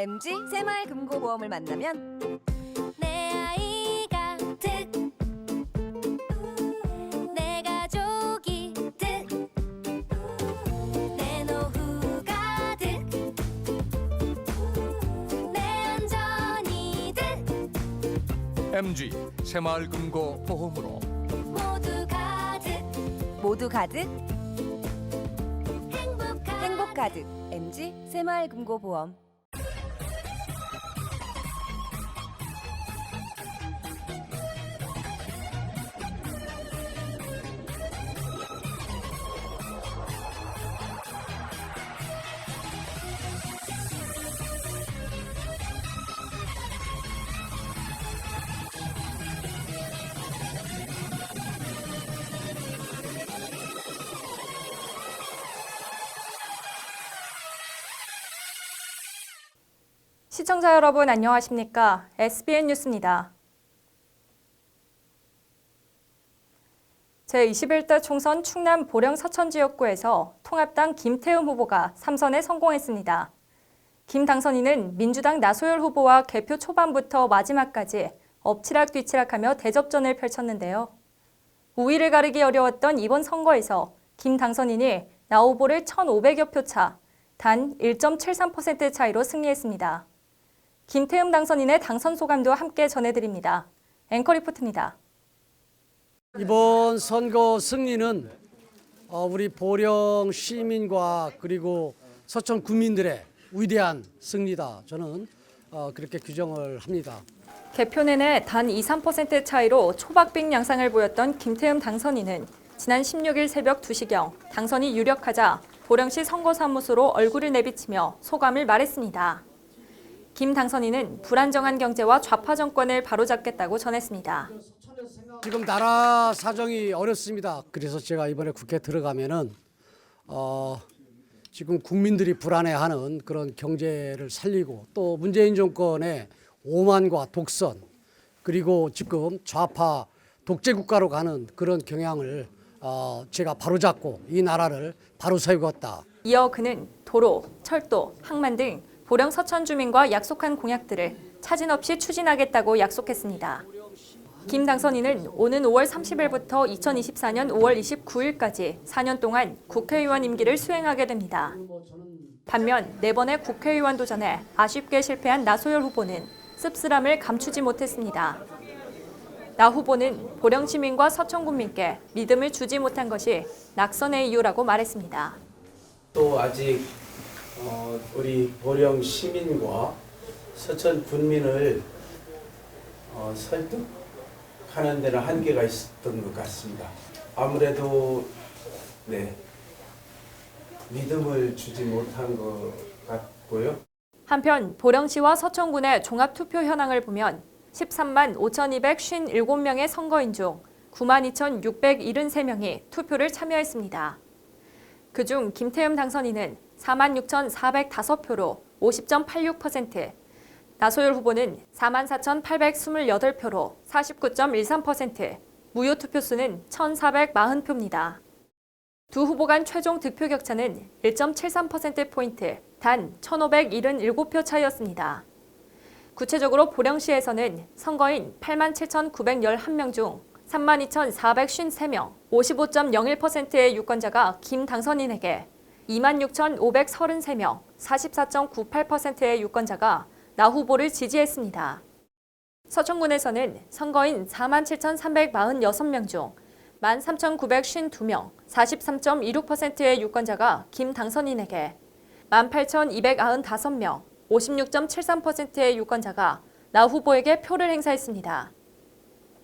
MG 새마을금고보험을 만나면 내 아이가 득, 내 가족이 득, 내 노후가 득, 내 안전이 득. MG 새마을금고보험으로 모두 가득 행복 가득. MG 새마을금고보험. 시청자 여러분 안녕하십니까? SBN 뉴스입니다. 제21대 총선 충남 보령 서천 지역구에서 통합당 김태흠 후보가 3선에 성공했습니다. 김 당선인은 민주당 나소열 후보와 개표 초반부터 마지막까지 엎치락뒤치락하며 대접전을 펼쳤는데요. 우위를 가르기 어려웠던 이번 선거에서 김 당선인이 나 후보를 1,500여 표 차, 단 1.73% 차이로 승리했습니다. 김태흠 당선인의 당선 소감도 함께 전해드립니다. 앵커 리포트입니다. 이번 선거 승리는 우리 보령 시민과 그리고 서천 구민들의 위대한 승리다. 저는 그렇게 규정을 합니다. 개표 내내 단 2, 3% 차이로 초박빙 양상을 보였던 김태흠 당선인은 지난 16일 새벽 2시경 당선이 유력하자 보령시 선거사무소로 얼굴을 내비치며 소감을 말했습니다. 김 당선인은 불안정한 경제와 좌파 정권을 바로잡겠다고 전했습니다. 지금 나라 사정이 어렵습니다. 그래서 제가 이번에 국회에 들어가면은 지금 국민들이 불안해하는 그런 경제를 살리고 또 문재인 정권의 오만과 독선 그리고 지금 좌파 독재 국가로 가는 그런 경향을 제가 바로잡고 이 나라를 바로 세우겠다. 이어 그는 도로, 철도, 항만 등 보령 서천 주민과 약속한 공약들을 차질 없이 추진하겠다고 약속했습니다. 김 당선인은 오는 5월 30일부터 2024년 5월 29일까지 4년 동안 국회의원 임기를 수행하게 됩니다. 반면 4번의 국회의원 도전에 아쉽게 실패한 나소열 후보는 씁쓸함을 감추지 못했습니다. 나 후보는 보령 시민과 서천 군민께 믿음을 주지 못한 것이 낙선의 이유라고 말했습니다. 또 아직 우리 보령 시민과 서천 군민을 설득하는 데는 한계가 있었던 것 같습니다. 아무래도 믿음을 주지 못한 것 같고요. 한편 보령시와 서천군의 종합투표 현황을 보면 13만 5,257명의 선거인 중 92,673명이 투표를 참여했습니다. 그중 김태흠 당선인은 46,405표로 50.86%, 나소열 후보는 44,828표로 49.13%, 무효 투표수는 1,440표입니다. 두 후보 간 최종 득표 격차는 1.73%포인트, 단 1,577표 차이였습니다. 구체적으로 보령시에서는 선거인 87,911명 중 32,453명, 55.01%의 유권자가 김 당선인에게 26,533명, 44.98%의 유권자가 나 후보를 지지했습니다. 서천군에서는 선거인 47,346명 중 13,952명, 43.26%의 유권자가 김 당선인에게 18,295명, 56.73%의 유권자가 나 후보에게 표를 행사했습니다.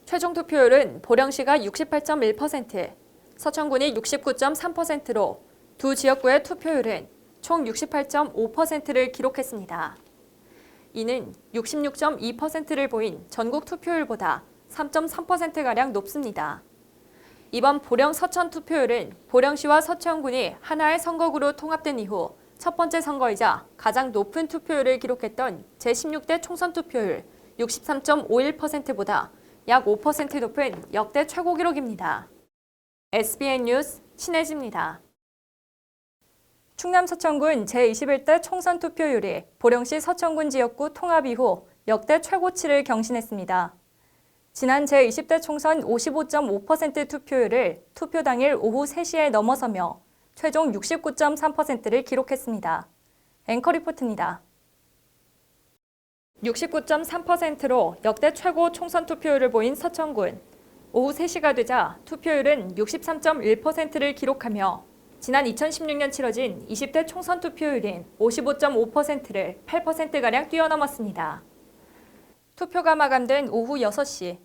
최종 투표율은 보령시가 68.1%, 서천군이 69.3%로 두 지역구의 투표율은 총 68.5%를 기록했습니다. 이는 66.2%를 보인 전국 투표율보다 3.3%가량 높습니다. 이번 보령 서천 투표율은 보령시와 서천군이 하나의 선거구로 통합된 이후 첫 번째 선거이자 가장 높은 투표율을 기록했던 제16대 총선 투표율 63.51%보다 약 5% 높은 역대 최고 기록입니다. SBN 뉴스 신혜지입니다. 충남 서천군 제21대 총선 투표율이 보령시 서천군 지역구 통합 이후 역대 최고치를 경신했습니다. 지난 제20대 총선 55.5% 투표율을 투표 당일 오후 3시에 넘어서며 최종 69.3%를 기록했습니다. 앵커 리포트입니다. 69.3%로 역대 최고 총선 투표율을 보인 서천군. 오후 3시가 되자 투표율은 63.1%를 기록하며 지난 2016년 치러진 20대 총선 투표율인 55.5%를 8%가량 뛰어넘었습니다. 투표가 마감된 오후 6시,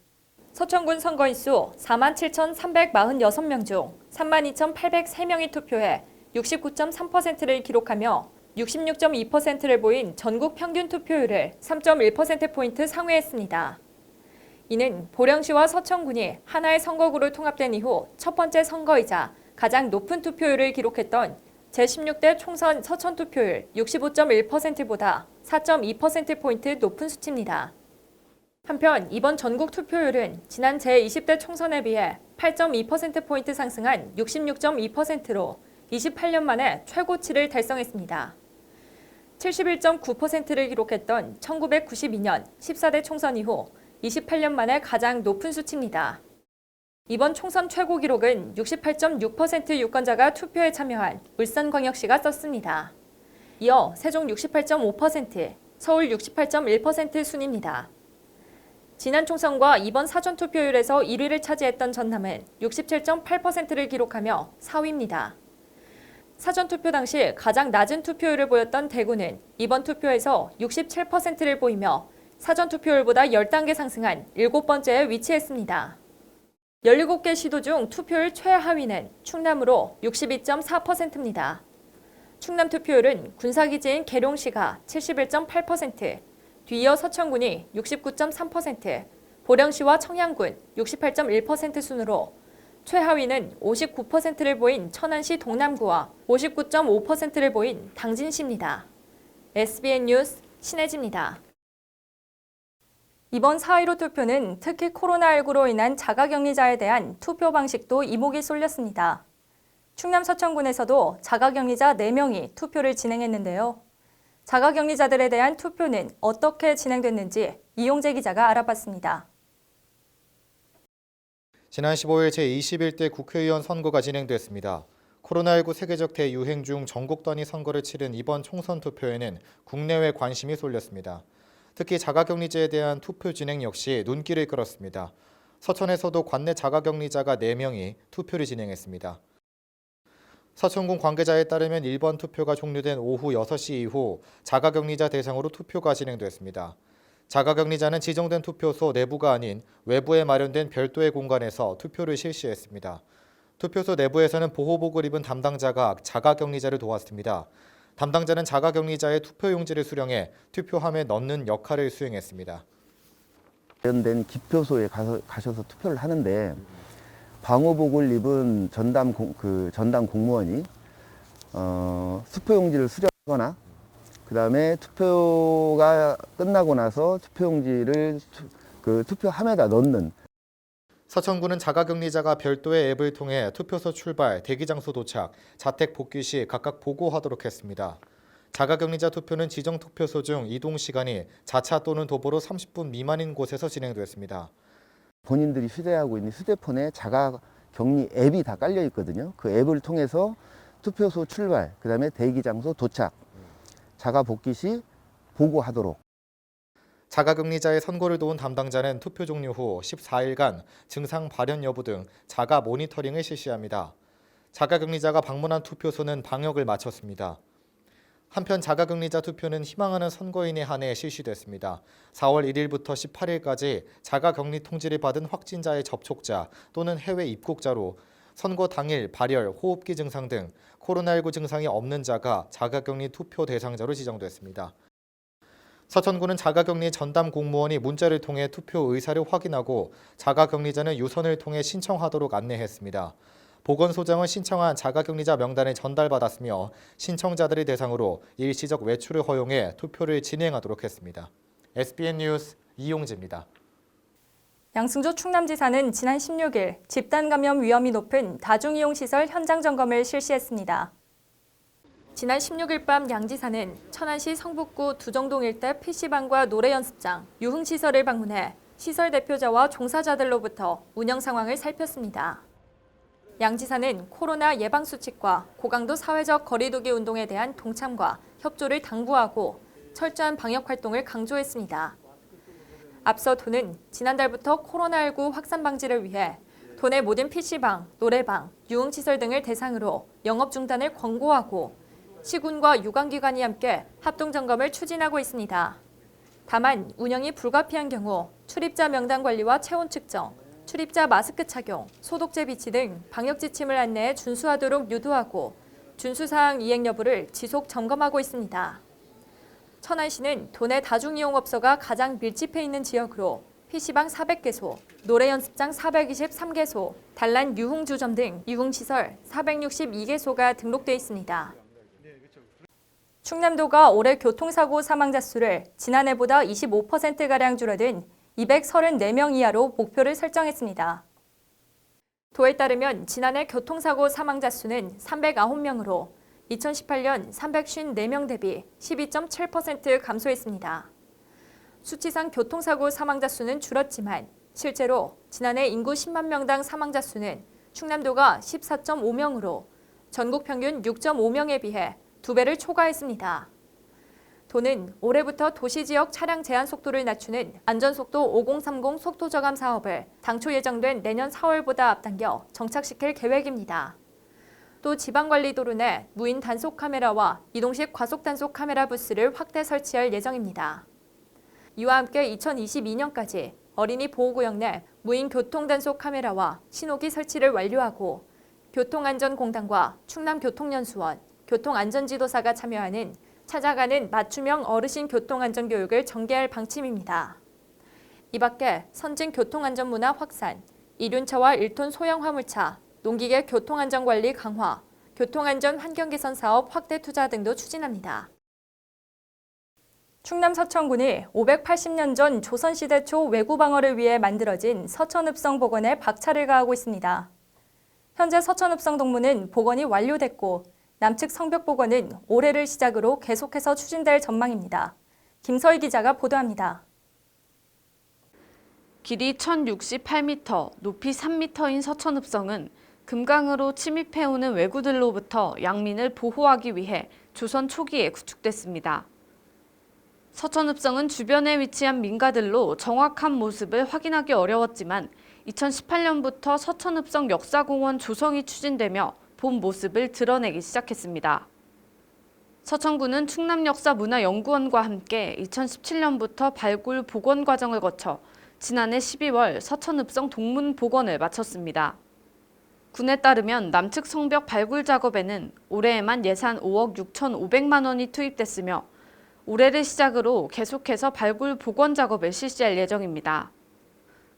서천군 선거인수 47,346명 중 32,803명이 투표해 69.3%를 기록하며 66.2%를 보인 전국 평균 투표율을 3.1%포인트 상회했습니다. 이는 보령시와 서천군이 하나의 선거구로 통합된 이후 첫 번째 선거이자 가장 높은 투표율을 기록했던 제16대 총선 서천 투표율 65.1%보다 4.2%포인트 높은 수치입니다. 한편 이번 전국 투표율은 지난 제20대 총선에 비해 8.2%포인트 상승한 66.2%로 28년 만에 최고치를 달성했습니다. 71.9%를 기록했던 1992년 14대 총선 이후 28년 만에 가장 높은 수치입니다. 이번 총선 최고 기록은 68.6% 유권자가 투표에 참여한 울산광역시가 썼습니다. 이어 세종 68.5%, 서울 68.1% 순입니다. 지난 총선과 이번 사전 투표율에서 1위를 차지했던 전남은 67.8%를 기록하며 4위입니다. 사전 투표 당시 가장 낮은 투표율을 보였던 대구는 이번 투표에서 67%를 보이며 사전 투표율보다 10단계 상승한 7번째에 위치했습니다. 17개 시도 중 투표율 최하위는 충남으로 62.4%입니다. 충남 투표율은 군사기지인 계룡시가 71.8%, 뒤이어 서천군이 69.3%, 보령시와 청양군 68.1% 순으로 최하위는 59%를 보인 천안시 동남구와 59.5%를 보인 당진시입니다. SBN 뉴스 신혜지입니다. 이번 4.15 투표는 특히 코로나19로 인한 자가격리자에 대한 투표 방식도 이목이 쏠렸습니다. 충남 서천군에서도 자가격리자 4명이 투표를 진행했는데요. 자가격리자들에 대한 투표는 어떻게 진행됐는지 이용재 기자가 알아봤습니다. 지난 15일 제21대 국회의원 선거가 진행됐습니다. 코로나19 세계적 대유행 중 전국 단위 선거를 치른 이번 총선 투표에는 국내외 관심이 쏠렸습니다. 특히 자가격리자에 대한 투표 진행 역시 눈길을 끌었습니다. 서천에서도 관내 자가격리자가 4명이 투표를 진행했습니다. 서천군 관계자에 따르면 1번 투표가 종료된 오후 6시 이후 자가격리자 대상으로 투표가 진행됐습니다. 자가격리자는 지정된 투표소 내부가 아닌 외부에 마련된 별도의 공간에서 투표를 실시했습니다. 투표소 내부에서는 보호복을 입은 담당자가 자가격리자를 도왔습니다. 담당자는 자가격리자의 투표용지를 수령해 투표함에 넣는 역할을 수행했습니다. 마련된 기표소에 가셔서 투표를 하는데 방호복을 입은 전담 공무원이 투표용지를 수령하거나 그다음에 투표가 끝나고 나서 투표용지를 투표함에다 넣는. 서천군은 자가격리자가 별도의 앱을 통해 투표소 출발, 대기장소 도착, 자택 복귀 시 각각 보고하도록 했습니다. 자가격리자 투표는 지정 투표소 중 이동 시간이 자차 또는 도보로 30분 미만인 곳에서 진행됐습니다. 본인들이 휴대하고 있는 휴대폰에 자가격리 앱이 다 깔려 있거든요. 그 앱을 통해서 투표소 출발, 그다음에 대기장소 도착, 자가 복귀 시 보고하도록. 자가격리자의 선고를 도운 담당자는 투표 종료 후 14일간 증상 발현 여부 등 자가 모니터링을 실시합니다. 자가격리자가 방문한 투표소는 방역을 마쳤습니다. 한편 자가격리자 투표는 희망하는 선거인에 한해 실시됐습니다. 4월 1일부터 18일까지 자가격리 통지를 받은 확진자의 접촉자 또는 해외 입국자로 선거 당일 발열, 호흡기 증상 등 코로나19 증상이 없는 자가 자가격리 투표 대상자로 지정됐습니다. 서천군은 자가격리 전담 공무원이 문자를 통해 투표 의사를 확인하고 자가격리자는 유선을 통해 신청하도록 안내했습니다. 보건소장은 신청한 자가격리자 명단을 전달받았으며 신청자들을 대상으로 일시적 외출을 허용해 투표를 진행하도록 했습니다. SBN 뉴스 이용재입니다. 양승조 충남지사는 지난 16일 집단 감염 위험이 높은 다중이용시설 현장 점검을 실시했습니다. 지난 16일 밤 양지사는 천안시 성북구 두정동 일대 PC방과 노래연습장, 유흥시설을 방문해 시설 대표자와 종사자들로부터 운영 상황을 살폈습니다. 양지사는 코로나 예방수칙과 고강도 사회적 거리두기 운동에 대한 동참과 협조를 당부하고 철저한 방역 활동을 강조했습니다. 앞서 도는 지난달부터 코로나19 확산 방지를 위해 도내 모든 PC방, 노래방, 유흥시설 등을 대상으로 영업 중단을 권고하고 시군과 유관기관이 함께 합동점검을 추진하고 있습니다. 다만 운영이 불가피한 경우 출입자 명단 관리와 체온 측정, 출입자 마스크 착용, 소독제 비치 등 방역 지침을 안내해 준수하도록 유도하고 준수사항 이행 여부를 지속 점검하고 있습니다. 천안시는 도내 다중이용업소가 가장 밀집해 있는 지역으로 PC방 400개소, 노래연습장 423개소, 단란 유흥주점 등 유흥시설 462개소가 등록돼 있습니다. 충남도가 올해 교통사고 사망자 수를 지난해보다 25%가량 줄어든 234명 이하로 목표를 설정했습니다. 도에 따르면 지난해 교통사고 사망자 수는 309명으로 2018년 354명 대비 12.7% 감소했습니다. 수치상 교통사고 사망자 수는 줄었지만 실제로 지난해 인구 10만 명당 사망자 수는 충남도가 14.5명으로 전국 평균 6.5명에 비해 2배를 초과했습니다. 도는 올해부터 도시지역 차량 제한 속도를 낮추는 안전속도 5030 속도 저감 사업을 당초 예정된 내년 4월보다 앞당겨 정착시킬 계획입니다. 또 지방관리도로 내 무인 단속 카메라와 이동식 과속 단속 카메라 부스를 확대 설치할 예정입니다. 이와 함께 2022년까지 어린이 보호구역 내 무인 교통 단속 카메라와 신호기 설치를 완료하고 교통안전공단과 충남교통연수원, 교통안전지도사가 참여하는 찾아가는 맞춤형 어르신 교통안전교육을 전개할 방침입니다. 이 밖에 선진 교통안전문화 확산, 이륜차와 1톤 소형 화물차, 농기계 교통안전관리 강화, 교통안전 환경개선 사업 확대 투자 등도 추진합니다. 충남 서천군이 580년 전 조선시대 초 외구 방어를 위해 만들어진 서천읍성 복원에 박차를 가하고 있습니다. 현재 서천읍성 동문은 복원이 완료됐고 남측 성벽 복원은 올해를 시작으로 계속해서 추진될 전망입니다. 김서희 기자가 보도합니다. 길이 1068m, 높이 3m인 서천읍성은 금강으로 침입해오는 왜구들로부터 양민을 보호하기 위해 조선 초기에 구축됐습니다. 서천읍성은 주변에 위치한 민가들로 정확한 모습을 확인하기 어려웠지만 2018년부터 서천읍성 역사공원 조성이 추진되며 본 모습을 드러내기 시작했습니다. 서천군은 충남역사문화연구원과 함께 2017년부터 발굴 복원 과정을 거쳐 지난해 12월 서천읍성 동문 복원을 마쳤습니다. 군에 따르면 남측 성벽 발굴 작업에는 올해에만 예산 5억 6,500만 원이 투입됐으며 올해를 시작으로 계속해서 발굴 복원 작업을 실시할 예정입니다.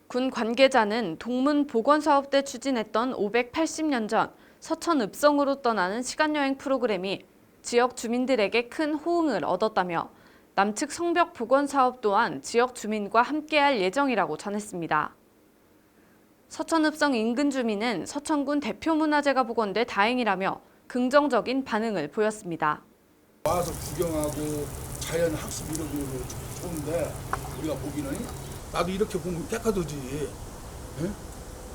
군 관계자는 동문 복원 사업 때 추진했던 580년 전 서천읍성으로 떠나는 시간여행 프로그램이 지역 주민들에게 큰 호응을 얻었다며 남측 성벽 복원 사업 또한 지역 주민과 함께할 예정이라고 전했습니다. 서천읍성 인근 주민은 서천군 대표문화재가 복원돼 다행이라며 긍정적인 반응을 보였습니다. 와서 구경하고 자연 학습 이런 거 좋은데 우리가 보기는 나도 이렇게 보면 깨끗하지.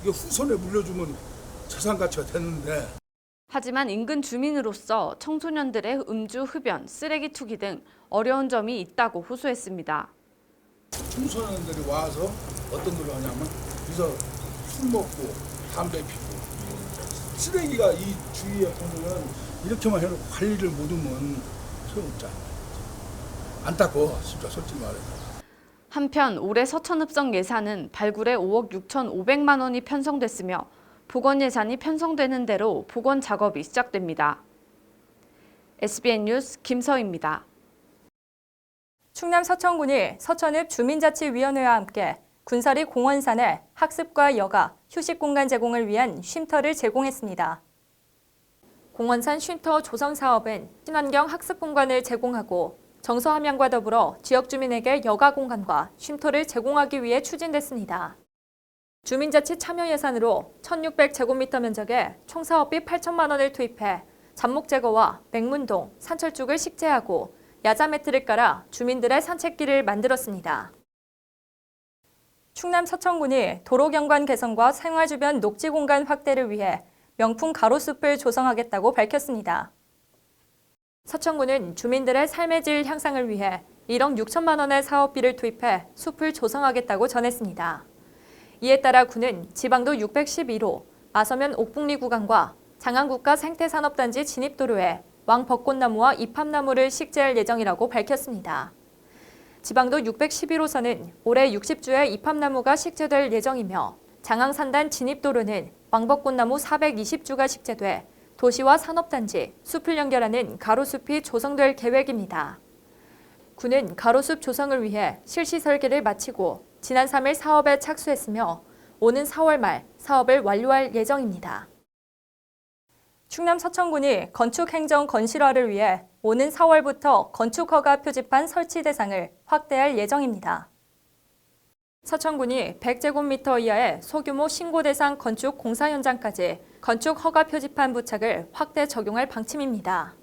이게 후손에 물려주면 재산 가치가 되는데. 하지만 인근 주민으로서 청소년들의 음주, 흡연, 쓰레기 투기 등 어려운 점이 있다고 호소했습니다. 청소년들이 와서 어떤 걸 하냐면 여기서 술 먹고 담배 피고 쓰레기가 이 주위에 보면 이렇게만 해놓고 관리를 못하면 소용없잖아. 안타까워 진짜 솔직히 말해서. 한편 올해 서천읍성 예산은 발굴에 5억 6,500만 원이 편성됐으며 복원 예산이 편성되는 대로 복원 작업이 시작됩니다. SBN 뉴스 김서희입니다. 충남 서천군이 서천읍 주민자치위원회와 함께 군사리 공원산에 학습과 여가, 휴식 공간 제공을 위한 쉼터를 제공했습니다. 공원산 쉼터 조성 사업은 친환경 학습 공간을 제공하고 정서 함양과 더불어 지역 주민에게 여가 공간과 쉼터를 제공하기 위해 추진됐습니다. 주민자치 참여 예산으로 1,600제곱미터 면적에 총 사업비 8천만 원을 투입해 잡목 제거와 맹문동, 산철쭉을 식재하고 야자 매트를 깔아 주민들의 산책길을 만들었습니다. 충남 서천군이 도로 경관 개선과 생활 주변 녹지 공간 확대를 위해 명품 가로숲을 조성하겠다고 밝혔습니다. 서천군은 주민들의 삶의 질 향상을 위해 1억 6천만 원의 사업비를 투입해 숲을 조성하겠다고 전했습니다. 이에 따라 군은 지방도 611호, 아서면 옥북리 구간과 장안국가 생태산업단지 진입도로에 왕벚꽃나무와 이팝나무를 식재할 예정이라고 밝혔습니다. 지방도 611호선은 올해 60주의 이팝나무가 식재될 예정이며 장항산단 진입도로는 왕벚꽃나무 420주가 식재돼 도시와 산업단지, 숲을 연결하는 가로숲이 조성될 계획입니다. 군은 가로숲 조성을 위해 실시 설계를 마치고 지난 3일 사업에 착수했으며 오는 4월 말 사업을 완료할 예정입니다. 충남 서천군이 건축행정 건실화를 위해 오는 4월부터 건축허가 표지판 설치 대상을 확대할 예정입니다. 서천군이 100제곱미터 이하의 소규모 신고 대상 건축 공사 현장까지 건축 허가 표지판 부착을 확대 적용할 방침입니다.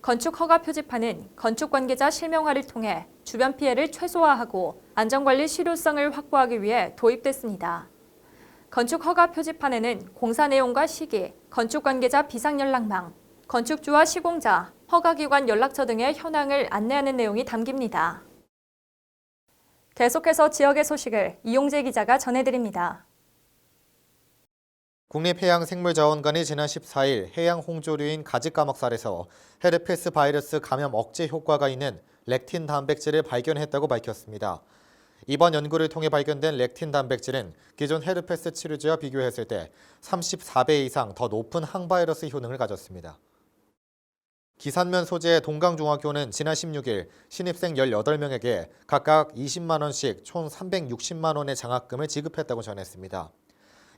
건축 허가 표지판은 건축 관계자 실명화를 통해 주변 피해를 최소화하고 안전관리 실효성을 확보하기 위해 도입됐습니다. 건축 허가 표지판에는 공사 내용과 시기, 건축 관계자 비상 연락망, 건축주와 시공자, 허가기관 연락처 등의 현황을 안내하는 내용이 담깁니다. 계속해서 지역의 소식을 이용재 기자가 전해드립니다. 국립해양생물자원관이 지난 14일 해양 홍조류인 가지까먹살에서 헤르페스 바이러스 감염 억제 효과가 있는 렉틴 단백질을 발견했다고 밝혔습니다. 이번 연구를 통해 발견된 렉틴 단백질은 기존 헤르페스 치료제와 비교했을 때 34배 이상 더 높은 항바이러스 효능을 가졌습니다. 기산면 소재의 동강중학교는 지난 16일 신입생 18명에게 각각 20만 원씩 총 360만 원의 장학금을 지급했다고 전했습니다.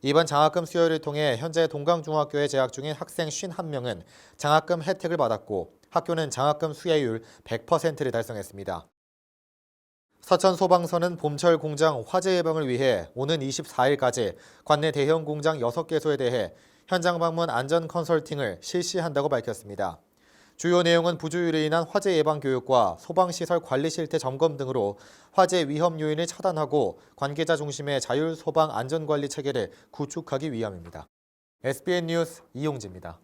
이번 장학금 수여를 통해 현재 동강중학교에 재학 중인 학생 51명은 장학금 혜택을 받았고 학교는 장학금 수혜율 100%를 달성했습니다. 서천소방서는 봄철 공장 화재 예방을 위해 오는 24일까지 관내 대형 공장 6개소에 대해 현장 방문 안전 컨설팅을 실시한다고 밝혔습니다. 주요 내용은 부주의로 인한 화재 예방 교육과 소방시설 관리 실태 점검 등으로 화재 위험 요인을 차단하고 관계자 중심의 자율 소방 안전관리 체계를 구축하기 위함입니다. SBN 뉴스 이용지입니다.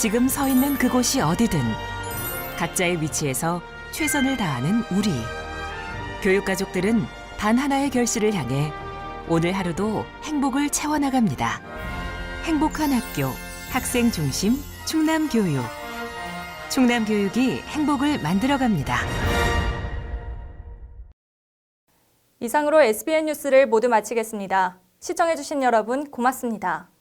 지금 서 있는 그곳이 어디든 각자의 위치에서 최선을 다하는 우리. 교육가족들은 단 하나의 결실을 향해 오늘 하루도 행복을 채워나갑니다. 행복한 학교, 학생 중심 충남교육. 충남교육이 행복을 만들어갑니다. 이상으로 SBN 뉴스를 모두 마치겠습니다. 시청해주신 여러분 고맙습니다.